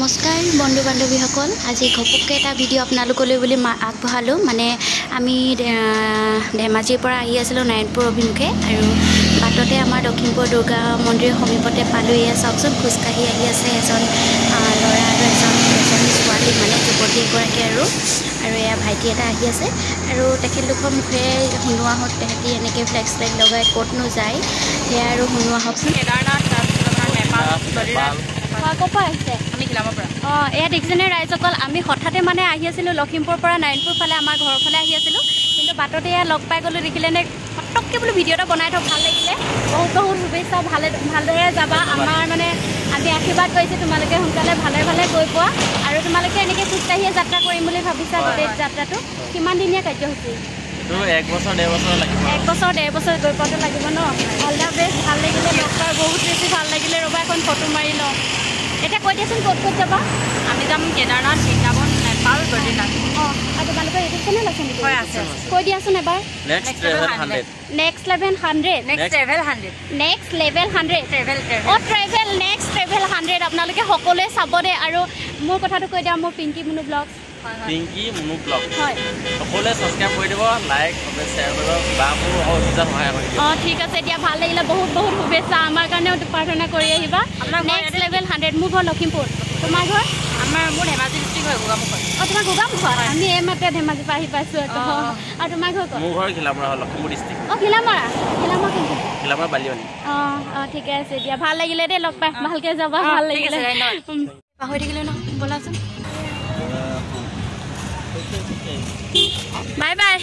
নমস্কাৰ বন্ধু বান্ধৱীসকল আজি ঘপককৈ এটা ভিডিঅ' আপোনালোকলৈ বুলি আগবঢ়ালোঁ মানে আমি ধেমাজিৰ পৰা আহি আছিলোঁ নাৰায়ণপুৰ অভিমুখে আৰু বাটতে আমাৰ লখিমপুৰ দুৰ্গা মন্দিৰৰ সমীপতে পালোঁ এয়া চাওকচোন খোজকাঢ়ি আহি আছে এজন ল'ৰা আৰু এজনী ছোৱালী মানে যুৱতী এগৰাকী আৰু এয়া ভাইটি এটা আহি আছে আৰু তেখেতলোকৰ মুখেৰে শুনোৱা হওক তেহেঁতি এনেকৈ ফ্লেক্স লাইট লগাই ক'তনো যায় সেয়া আৰু শুনোৱা হওকচোন কেদাৰনাথ ক'ৰ আহিছে আমি খিলামৰ পৰা এয়া দেখিছেনে ৰাইজসকল আমি হঠাতে মানে আহি আছিলোঁ লখিমপুৰৰ পৰা নাৰায়ণপুৰ ফালে আমাৰ ঘৰৰ ফালে আহি আছিলোঁ কিন্তু বাটতে এয়া লগ পাই গ'লোঁ দেখিলেনে পটককৈ বোলো ভিডিঅ' এটা বনাই থওঁ ভাল লাগিলে বহুত শুভেচ্ছা ভালদৰে যাবা আমাৰ মানে আজি আশীৰ্বাদ কৰিছোঁ তোমালোকে সোনকালে ভালে গৈ পোৱা আৰু তোমালোকে এনেকৈ খোজকাঢ়িয়ে যাত্ৰা কৰিম বুলি ভাবিছা গোটেই যাত্ৰাটো কিমান দিনীয়া কাৰ্যসূচী এক বছৰ ডেৰ বছৰ গৈ পোৱাটো লাগিব ন অল দ্য বেষ্ট ভাল লাগিলে লগ পাই বহুত বেছি ভাল লাগিলে ৰ'বা এখন ফটো মাৰি লওঁ এতিয়া কৈ দিয়াচোন ক'ত যাবা আমি যাম কেদাৰনাথ বৃন্দাবন নেপাল বদ্ৰীনাথ আৰু তোমালোকৰ ইউটিউব চেনেল আছে নেকি হয় আছে কৈ দিয়াচোন এবাৰ next level 100 next level 100 travel next level 100 আপোনালোকে সকলোৱে চাব দে আৰু মোৰ কথাটো কৈ দিয়া মোৰ পিংকি মুনু ব্লগ পিংকি মুনু ব্লগ হয় সকলোৱে ছাবস্ক্ৰাইব কৰি দিব লাইক কমেণ্ট শ্বেয়াৰ কৰিব বা মোৰ অভিযান সহায় কৰি দিব ঠিক আছে এতিয়া ভাল লাগিলে বহুত শুভেচ্ছা আমাৰ কাৰণেও প্ৰাৰ্থনা কৰি আহিবা নেক্সট লেভেল 100 মোৰ ঘৰ লখিমপুৰ তোমাৰ ঘৰ মোৰ ধেমাজি ডিষ্ট্ৰিক্ট হয় গোগামুখত তোমাৰ গোগামুখ আমি এইমাত্ৰ ধেমাজিৰ পৰা আহি পাইছোঁ আৰু তোমাৰ ঘৰ ক'ত মোৰ ঘৰ খিলামৰা লখিমপুৰ ডিষ্ট্ৰিক্ট খিলামৰা বালিয়নী ঠিকে আছে দিয়া ভাল লাগিলে দেই লগ পাই ভালকৈ যাবা ভাল লাগিলে পাহৰি থাকিলে ন ব'লাচোন বাই